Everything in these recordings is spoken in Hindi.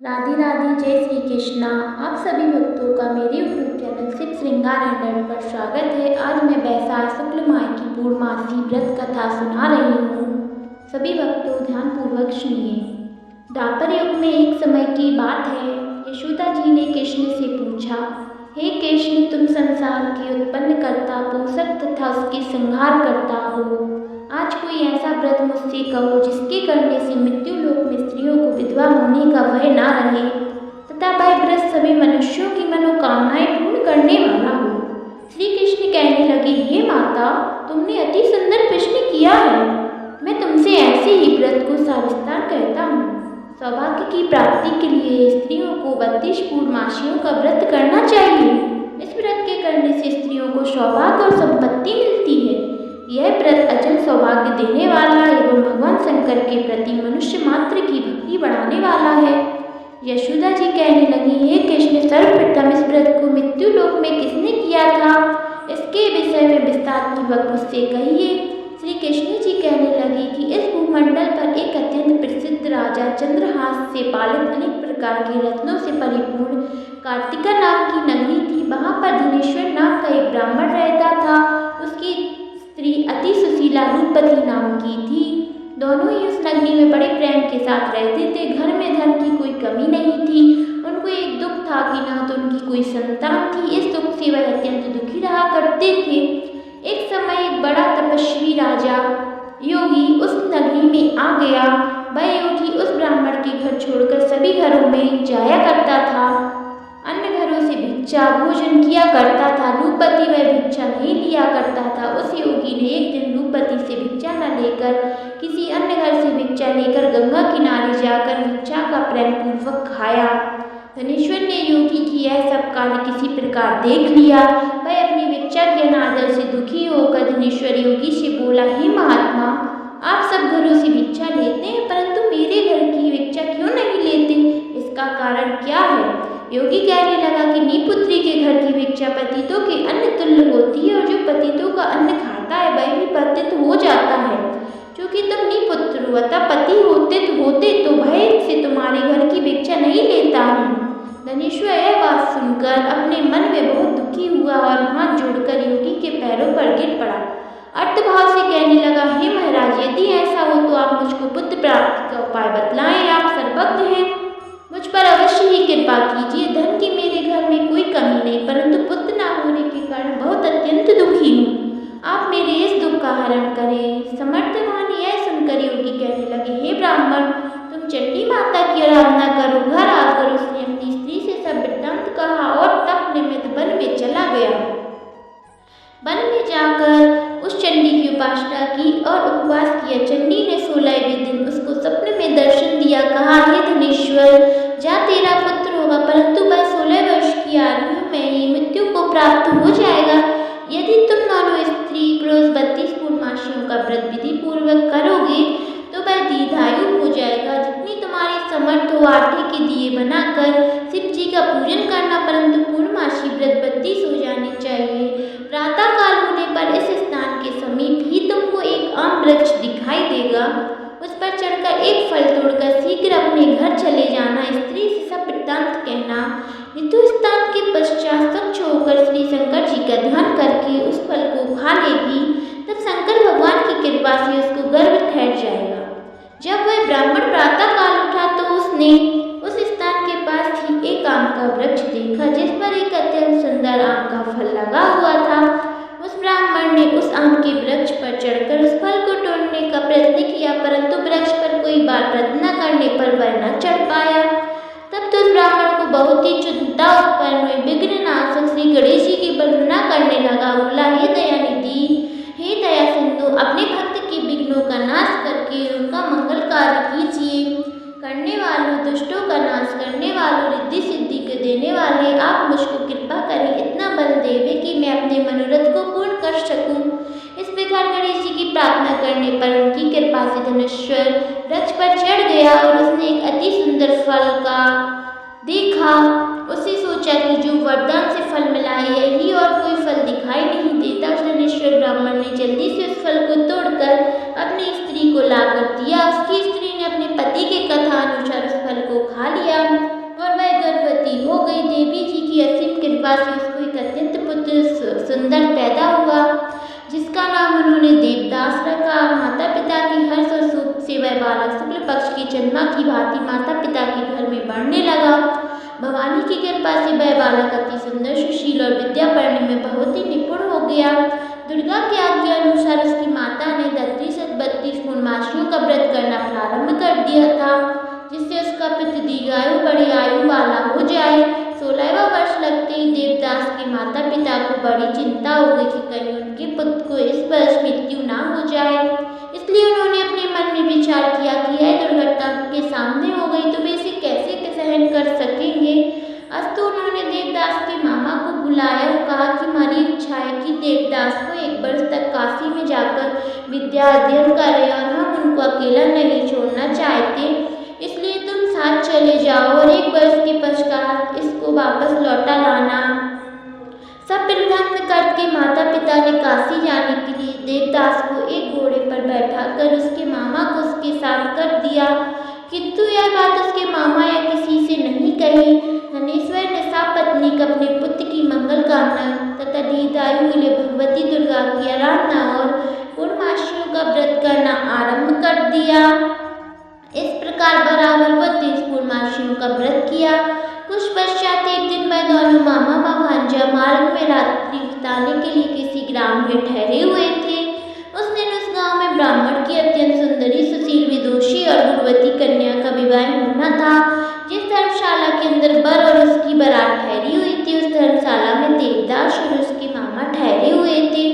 राधे राधे, जय श्री कृष्णा। आप सभी भक्तों का मेरे यूट्यूब चैनल शिव श्रृंगार एंड पर स्वागत है। आज मैं वैशाख शुक्ल माह की पूर्णमासी व्रत कथा सुना रही हूँ। सभी भक्तों ध्यानपूर्वक सुनिए। द्वापर युग में एक समय की बात है। यशोदा जी ने कृष्ण से पूछा, हे कृष्ण, तुम संसार के उत्पन्न करता, पोषक तथा उसके संहार करता हो। आज कोई ऐसा व्रत मुझसे कहो जिसके करने से मृत्यु लोक में स्त्रियों को विधवा होने का भय ना रहे तथा वह व्रत सभी मनुष्यों की मनोकामनाएं पूर्ण करने वाला हो। श्री कृष्ण कहने लगे, हे माता, तुमने अति सुंदर प्रश्न किया है। मैं तुमसे ऐसे ही व्रत को सविस्तार कहता हूँ। सौभाग्य की प्राप्ति के लिए स्त्रियों को 32 पूर्णमासियों का व्रत करना चाहिए। इस व्रत के करने से स्त्रियों को सौभाग्य और संपत्ति मिलती है। यह व्रत अचल सौभाग्य देने वाला एवं भगवान शंकर के प्रति मनुष्य मात्र की भक्ति बढ़ाने वाला है। यशोदा जी कहने लगी, हे कृष्ण, सर्वप्रथम इस व्रत को मृत्यु लोक में किसने किया था, इसके विषय में विस्तार पूर्वक मुझसे कहिए। श्री कृष्ण जी कहने लगे कि इस भूमंडल पर एक अत्यंत प्रसिद्ध राजा चंद्रहास से पालित अनेक प्रकार के रत्नों से परिपूर्ण कार्तिका नाम की नगरी थी। वहाँ पर धनेश्वर नाम का एक ब्राह्मण रहता था। उसकी स्त्री अति सुशीला रूपवती नाम की थी। दोनों ही उस नगरी में बड़े प्रेम के साथ रहते थे। घर में धन की कोई कमी नहीं थी। उनको एक दुख था कि ना तो उनकी कोई संतान थी। इस दुख से वह अत्यंत दुखी रहा करते थे। एक समय एक बड़ा तपस्वी राजा योगी उस नगरी में आ गया। वह योगी उस ब्राह्मण के घर छोड़कर सभी घरों में जाया करता था। अन्य घरों से भिक्षा भोजन किया करता था। रूपवती वह भिक्षा नहीं लिया करता था। उस योगी ने एक दिन रूपवती से भिक्षा न लेकर किसी अन्य घर से भिक्षा लेकर गंगा किनारे जाकर भिक्षा का प्रेम पूर्वक खाया। धनेश्वर ने योगी की यह सब कार्य किसी प्रकार देख लिया। वह अपनी भिक्षा के अनादर से दुखी होकर धनेश्वर योगी से बोला, हे महात्मा, आप सब घरों से भिक्षा लेते हैं परंतु मेरे घर की भिक्षा क्यों नहीं लेते? इसका कारण क्या है? योगी कहने लगा कि नीपुत्री के घर की भिक्षा पतितों के अन्न तुल्य होती है और जो पतितों का अन्न खाता है वह भी पतित हो जाता है। क्योंकि तुम नीपुत्र हो अतः पति होते तो भय से तुम्हारे घर की भिक्षा नहीं लेता हूँ। धनेश्वर यह बात सुनकर अपने मन में बहुत दुखी हुआ और हाथ जोड़कर योगी के पैरों पर गिर पड़ा। अर्थभाव से कहने लगा, हे महाराज, यदि ऐसा हो तो आप मुझको पुत्र प्राप्ति का उपाय बतलाएं। आप सर्वज्ञ हैं, मुझ पर अवश्य ही कृपा कीजिए। धन की मेरे घर में कोई कमी नहीं, परंतु पुत्र न होने के कारण बहुत अत्यंत दुखी हूँ। आप मेरे इस दुख का हरण करें। समर्थवान यह सुनकर योगी कहने लगे, हे ब्राह्मण, तुम चंडी माता की आराधना करो। घर आकर उसने अपनी स्त्री से सब वृत्तांत कहा और तप निमित्त वन में चला गया। वन में जाकर उस चंडी की उपासना की और उपवास किया। चंडी ने 16वें दिन उसको सपने में दर्शन दिया। कहा, हे धनेश्वर, जा तेरा पुत्र होगा परंतु वह 16 वर्ष की आयु में ही मृत्यु को प्राप्त हो जाएगा। यदि तुम दोनों स्त्री पुरुष 32 पूर्णमासियों का व्रत विधि पूर्वक करोगे तो वह दीर्घायु हो जाएगा। जितनी तुम्हारी समर्थ हो आटे के दिए बनाकर शिव जी का पूजन करना, परंतु पूर्णमासी व्रत 32 हो जाने चाहिए। प्रातः काल होने पर इस स्थान के समीप ही तुमको एक आम वृक्ष दिखाई देगा। उस पर चढ़कर एक फल तोड़कर शीघ्र अपने घर चले जाना। स्त्री से सब वृत्तांत कहना। ऋतु स्थान के पश्चात स्वच्छ होकर श्री शंकर जी का ध्यान करके उस फल को खा लेगी। तब शंकर भगवान की कृपा से उसको गर्भ ठहर जाएगा। जब वह ब्राह्मण प्रातः काल उठा तो उसने उस स्थान के पास ही एक आम का वृक्ष देखा जिस पर एक अत्यंत सुंदर आम का फल लगा हुआ था। उस ब्राह्मण ने उस आम के वृक्ष पर चढ़कर उस फल को तोड़ने का प्रयत्न किया, परंतु वृक्ष पर कोई बार प्रार्थना करने पर वह न चढ़ पाया। तब तो उस ब्राह्मण को बहुत ही चिंता उत्पन्न हुई। विघ्ननाशक श्री गणेश जी की वंदना करने लगा। बोला, हे दयानिधि, हे दया सिंधु, अपने भक्त के विघ्नों का नाश करके उनका मंगल कार्य कीजिए। करने वालों दुष्टों का नाश करने वालों रिद्धि सिद्धि के देने वाले, आप मुझको कृपा करें, इतना बल देवे कि मैं अपने मनोरथ को पूर्ण कर सकूं। इस प्रकार गणेश जी की प्रार्थना करने पर उनकी कृपा से धनेश्वर वृक्ष पर चढ़ गया और उसने एक अति सुंदर फल का देखा। उसे सोचा कि जो वरदान से फल मिला है यही और कोई फल दिखाई नहीं देता। उस धनेश्वर ब्राह्मण ने जल्दी से उस फल को तोड़कर अपनी स्त्री को लाकर दिया। उसकी स्त्री ने अपने पति के कथा अनुसार उस फल को खा लिया। कृपा से उसको एक अत्यंत पुत्र सुंदर पैदा हुआ, जिसका नाम उन्होंने देवदास रखा। माता पिता की हर्ष और सुख से वह बालक शुक्ल पक्ष की चंद्रमा की भांति माता पिता के घर में बढ़ने लगा। भवानी की कृपा से वह बालक अति सुंदर, सुशील और विद्या पढ़ने में बहुत ही निपुण हो गया। दुर्गा की आज्ञा अनुसार उसकी माता ने 32 पूर्णमासियों का व्रत करना प्रारंभ कर दिया था, जिससे उसका पितृ दीर्घायु बड़ी आयु वाला हो जाए। 16वां वर्ष लगते ही देवदास के माता पिता को बड़ी चिंता हो गई कि कहीं उनके पुत्र को इस वर्ष मृत्यु ना हो जाए। इसलिए उन्होंने अपने मन में विचार किया कि यह दुर्घटना उनके सामने हो गई तो वे इसे कैसे सहन कर सकेंगे। अस्तु उन्होंने देवदास के मामा को बुलाया और कहा कि हमारी इच्छा है कि देवदास को 1 वर्ष तक काशी में जाकर विद्या अध्ययन करें और हम उनको अकेला नहीं छोड़ना चाहते, इसलिए तुम साथ चले जाओ और 1 वर्ष के पश्चात इसको वापस लौटा लाना। सब प्रबंध करके माता पिता ने काशी जाने के लिए देवदास को एक घोड़े पर बैठा कर उसके मामा को उसके साथ कर दिया, किंतु यह बात उसके मामा या किसी से नहीं कही। धनेश्वर ने सपत्नीक अपने पुत्र की मंगल कामना तथा दीर्घायु के लिए भगवती दुर्गा की आराधना और पूर्णमासियों का व्रत करना आरंभ कर दिया। इस प्रकार बराबर वह 30 पूर्णमासियों का व्रत किया। कुछ पश्चात एक दिन वह दोनों मामा व भांजा मार्ग में रात्रि बिताने के लिए किसी ग्राम में ठहरे हुए थे। उस दिन उस गांव में ब्राह्मण की अत्यंत सुंदरी, सुशील, विदुषी और गुणवती कन्या का विवाह होना था। जिस धर्मशाला के अंदर वर और उसकी बारात ठहरी हुई थी, उस धर्मशाला में देवदास और उसके मामा ठहरे हुए थे।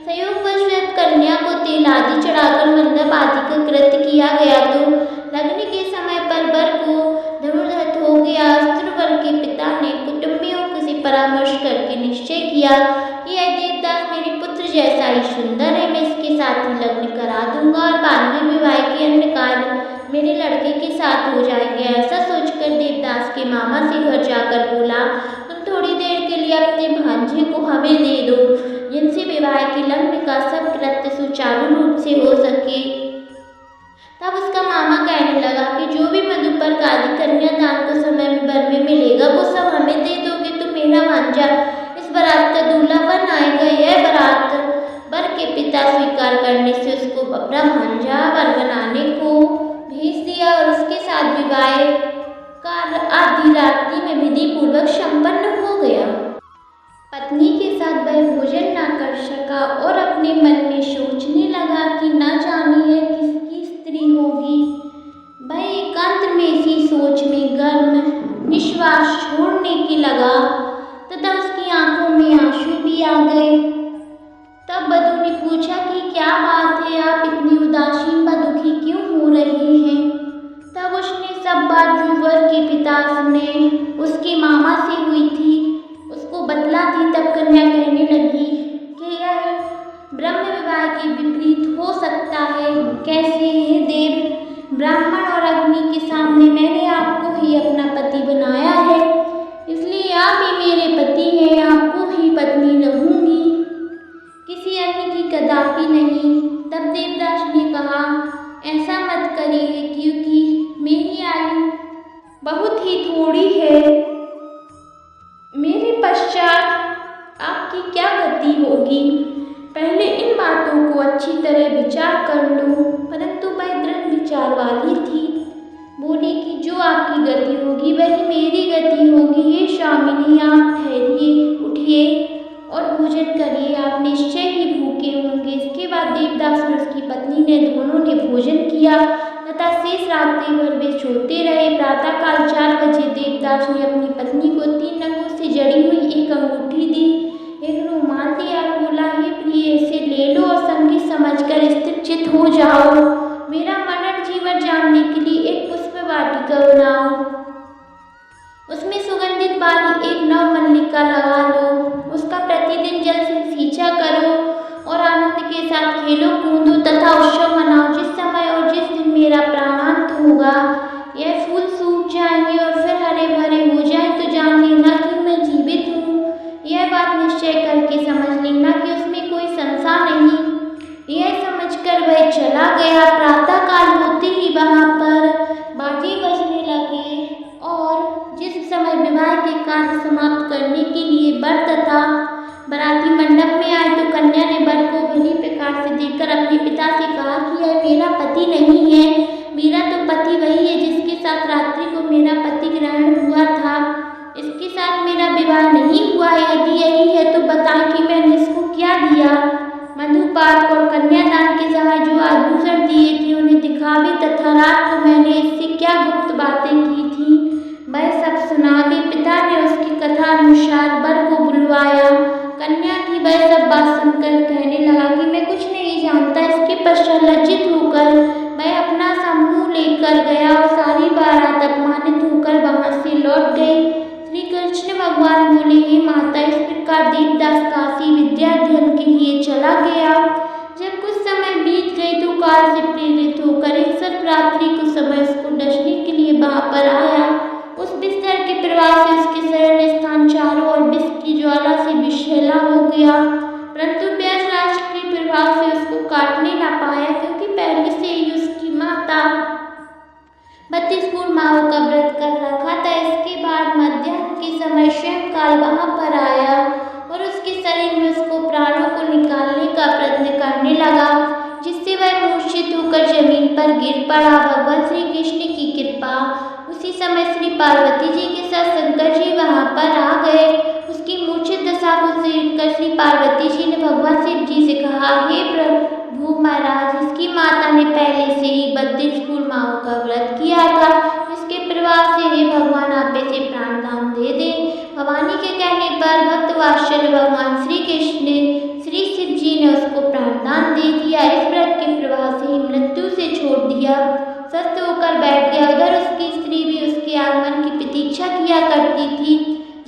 संयोगवश वह कन्या को तेल आदि चढ़ाकर मंडप आदि का कृत्य किया गया तो लगने के समय पर वर को धनुर्धर हो गया। वर के पिता ने कुटुंबियों से परामर्श करके निश्चय किया कि यह देवदास मेरे पुत्र जैसा ही सुंदर है, मैं इसके साथ ही लग्न करा दूंगा और बाद में विवाह के अन्य कार्य मेरे लड़के के साथ हो जाएंगे। ऐसा सोचकर देवदास के मामा से घर जाकर बोला, तुम थोड़ी देर के लिए अपने भांजे को हमें दे दो, जिनसे विवाह के लग्न का सब कृत्य सुचारू रूप से हो सके। तब उसका मामा कहने लगा कि जो भी मधुपर्क आदि कन्यादान को समय में वर में मिलेगा वो सब हमें दे दोगे तो मेरा भांजा इस बारात का दूल्हा बन आएगा। यह बारात वर के पिता स्वीकार करने से उसको अपना भांजा वर बनाने को भेज दिया और उसके साथ विवाह का आदि रात्रि में विधि पूर्वक संपन्न हो गया। पत्नी के साथ वह भोजन न कर सका और अपने मन में सोचने लगा कि न जाने यह किसकी स्त्री होगी। वह एकांत में इसी सोच में गर्म निश्वास छोड़ने के लगा तथा उसकी आंखों में आंसू भी आ गए। तब वधू ने पूछा कि क्या बात है, आप इतनी उदासीन व दुखी क्यों हो रहे हैं। तब उसने सब बात जो वर के पिता ने उसके मामा से हुई थी उसको बतला दी। तब कन्या कहने लगी कि यह ब्रह्म विवाह के विपरीत हो सकता है। कैसे है देव, ब्राह्मण और अग्नि के सामने मैंने आपको ही अपना पति बनाया है, इसलिए आप ही मेरे पति हैं, आपको ही पत्नी रहूंगी, किसी अन्य की कदापि नहीं। तब देवदास ने कहा, ऐसा मत करिए क्योंकि मेरी आयु बहुत ही थोड़ी है, मेरे पश्चात आपकी क्या गति होगी। पहले इन बातों को अच्छी तरह विचार कर लो। परंतु वह दृढ़ विचार वाली थी, बोली कि जो आपकी गति होगी वही मेरी गति होगी। ये स्वामिनी, आप ठहरिए, उठिए और भोजन करिए, आप निश्चय ही भूखे होंगे। इसके बाद देवदास और उसकी पत्नी ने दोनों ने भोजन किया तथा शेष रात्रि भर वे सोते रहे। प्रातःकाल 4 बजे देवदास ने अपनी पत्नी को 3 रंगों से जड़ी हुई एक अंगूठी दी, एक रुमाल दिया और बोला, हे प्रिय, इसे ले लो और संगीत समझकर स्थिरचित हो जाओ। मेरा मनन जीवन जानने के लिए एक पुष्प वाटिका बनाओ, उसमें सुगंधित वाली एक नव मल्लिका लगा लो, उसका प्रतिदिन जल से सींचा करो और आनंद के साथ खेलो कूदो तथा उत्सव मनाओ। जिस समय और जिस दिन मेरा प्राणांत होगा यह फूल सूख जाएंगे और फिर हरे भरे हो जाए तो जान लेना कि मैं जीवित हूँ। यह बात निश्चय करके समझ लेना कि उसमें कोई संशय नहीं। यह समझकर वह चला गया। प्रातःकाल होते ही वहाँ पर बाजे बजने लगे और जिस समय विवाह के कार्य समाप्त करने के लिए वर तथा बाराती मंडप में आए तो कन्या ने वर को भली प्रकार से देखकर अपने पिता से कहा कि यह मेरा पति नहीं है, मेरा तो पति वही है जिसके साथ रात्रि को मेरा पति ग्रहण हुआ था। इसके साथ मेरा विवाह नहीं हुआ है। यदि यही है तो बताएं कि मैंने इसको क्या दिया। मधुपार्क और कन्यादान के समय जो आभूषण दिए थे उन्हें दिखावे तथा रात को मैंने इससे क्या गुप्त बातें की थी वह सब सुनावे। पिता ने उसकी कथा अनुसार वर को बुलवाया। कन्या की वह सब बात सुनकर कहने लगा कि मैं कुछ नहीं जानता। इसके पश्चात लज्जित होकर वह अपना सा मुंह लेकर गया और सारी बारात अपमानित होकर वहां से लौट गई। श्री कृष्ण भगवान बोले, हे माता, इस प्रकार देवदास काशी विद्याध्ययन के लिए चला गया। जब कुछ समय बीत गई तो काल से प्रेरित होकर एक सर्परात्रि को समय उसको डसने के लिए वहां पर आया। उस बिस्तर के प्रभाव से उसके शरण स्थान चारों ओर विष की ज्वाला से विषैला हो गया, परंतु व्यासराज के प्रभाव से उसको काटने न पाया, क्योंकि पहले से ही उसकी माता 32 पूर्णमाहों का व्रत कर रखा था। इसके बाद मध्याह्न के समय स्वयं काल वहां पर आया और उसके शरीर में उसको प्राणों को निकालने का प्रयत्न करने लगा, जिससे वह मूर्छित होकर जमीन पर गिर पड़ा। भगवान श्री कृष्ण की कृपा। उसी समय श्री पार्वती जी के साथ शंकर जी वहां पर आ गए। उसकी मूर्छित दशा को देखकर श्री पार्वती जी ने भगवान शिव जी से कहा, हे प्रभु महाराज, इसकी माता ने पहले से ही 32 पूर्णमाहों का व्रत किया था, इसके प्रभाव से हे भगवान आप इसे प्राणदान दे दें। भवानी के कहने पर भक्त वात्सल्य भगवान श्री कृष्ण श्री शिव जी ने उसको प्राणदान दे दिया। इस व्रत के प्रभाव से ही मृत्यु से छोड़ दिया, स्वस्थ होकर बैठ गया। उधर उसकी स्त्री भी उसके आगमन की प्रतीक्षा किया करती थी।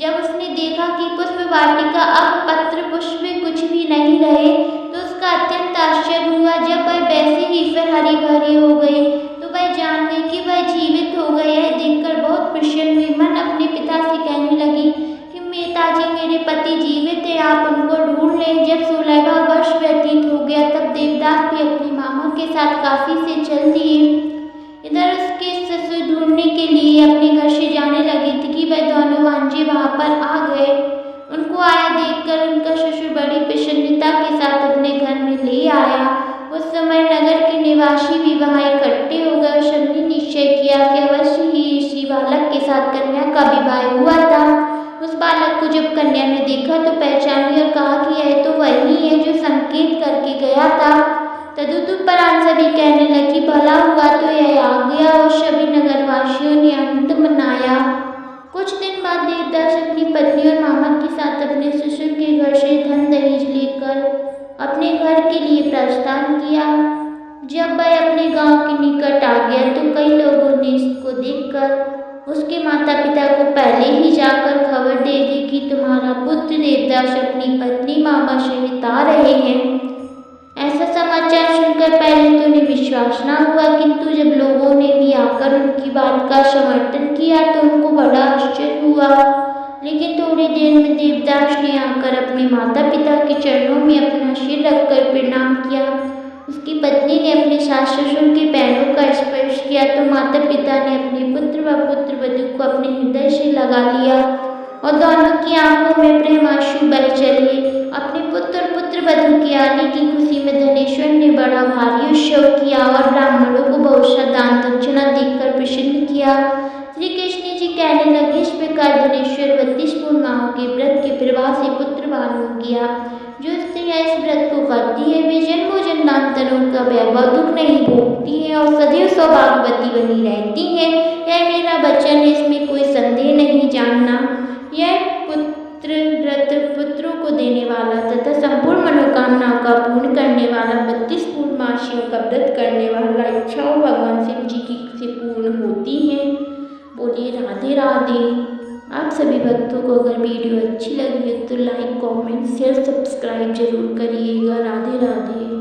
जब उसने देखा कि पुष्प वाटिका अब पत्र पुष्प कुछ भी नहीं रहे तो उसका अत्यंत आश्चर्य हुआ। जब वह वैसे ही फिर हरी भरी हो गई तो वह जान गई कि वह जीवित हो गई है। देखकर बहुत प्रसन्न हुई। मन अपने पिता से कहने लगी कि पिताजी, मेरे पति जीवित है, आप उनको ढूंढ लें। जब 16वां वर्ष व्यतीत हो गया तब देवदास भी अपने मामा के साथ काशी से चल दिए। इधर उसके ससुर ढूंढने के लिए अपने घर से जाने लगे थे कि वह दोनों भांजे वहां पर आ गए। उनको आया देखकर उनका ससुर बड़ी प्रसन्नता के साथ अपने घर में ले आया। उस समय नगर के निवासी भी वहां इकट्ठे हो गए। सबने निश्चय किया कि अवश्य ही इसी बालक के साथ कन्या का विवाह हुआ था। उस बालक को जब कन्या ने देखा तो पहचान लिया और कहा कि यह तो वही है जो संकेत करके गया था। तदुपरांत सभी कहने लगी, भला हुआ तो यह आ गया, और सभी नगरवासियों ने आनंद मनाया। कुछ दिन बाद देवदास अपनी पत्नी और मामा के साथ अपने ससुर के घर से धन दहेज लेकर अपने घर के लिए प्रस्थान किया। जब वह अपने गांव के निकट आ गया तो कई लोगों ने इसको देखकर उसके माता पिता को पहले ही जाकर खबर दे दी कि तुम्हारा पुत्र देवदास अपनी पत्नी मामा सहित आ रहे हैं। ऐसा समाचार सुनकर पहले तो उन्हें विश्वास न हुआ, किंतु जब लोगों ने भी आकर उनकी बात का समर्थन किया तो उनको बड़ा आश्चर्य हुआ। लेकिन थोड़ी देर में देवदास ने आकर अपने माता पिता के चरणों में अपना सिर रखकर प्रणाम किया। उसकी पत्नी ने अपने सास ससुर के पैरों का स्पर्श किया तो माता पिता ने अपने पुत्र व पुत्रवधू को अपने हृदय से लगा लिया और दोनों की आंखों में प्रेमाश्रु बह चले। अपने पुत्र और पुत्रवधू के आने की खुशी में धनेश्वर ने बड़ा भारी उत्सव किया और ब्राह्मणों को बहुत सा दान दक्षिणा देकर प्रसन्न किया। श्री कृष्ण जी कहने लगे, इस प्रकार धनेश्वर 32 पूर्णमाहों के व्रत के प्रभाव से पुत्रवान हो गया। जो स्त्रियां इस व्रत को करती है वे जन्मों जन्मांतरों का वैभव दुख नहीं भोगती है और सदैव सौभाग्यवती बनी रहती है। यह मेरा वचन है, इसमें कोई संदेह नहीं जानना। यह व्रत पुत्रों को देने वाला तथा संपूर्ण मनोकामनाओं का पूर्ण करने वाला 32 पूर्णमासियों का व्रत करने वाला इच्छाओं भगवान शिव जी की से पूर्ण होती हैं। बोलिए राधे राधे। आप सभी भक्तों को अगर वीडियो अच्छी लगी है तो लाइक, कमेंट, शेयर, सब्सक्राइब जरूर करिएगा। राधे राधे।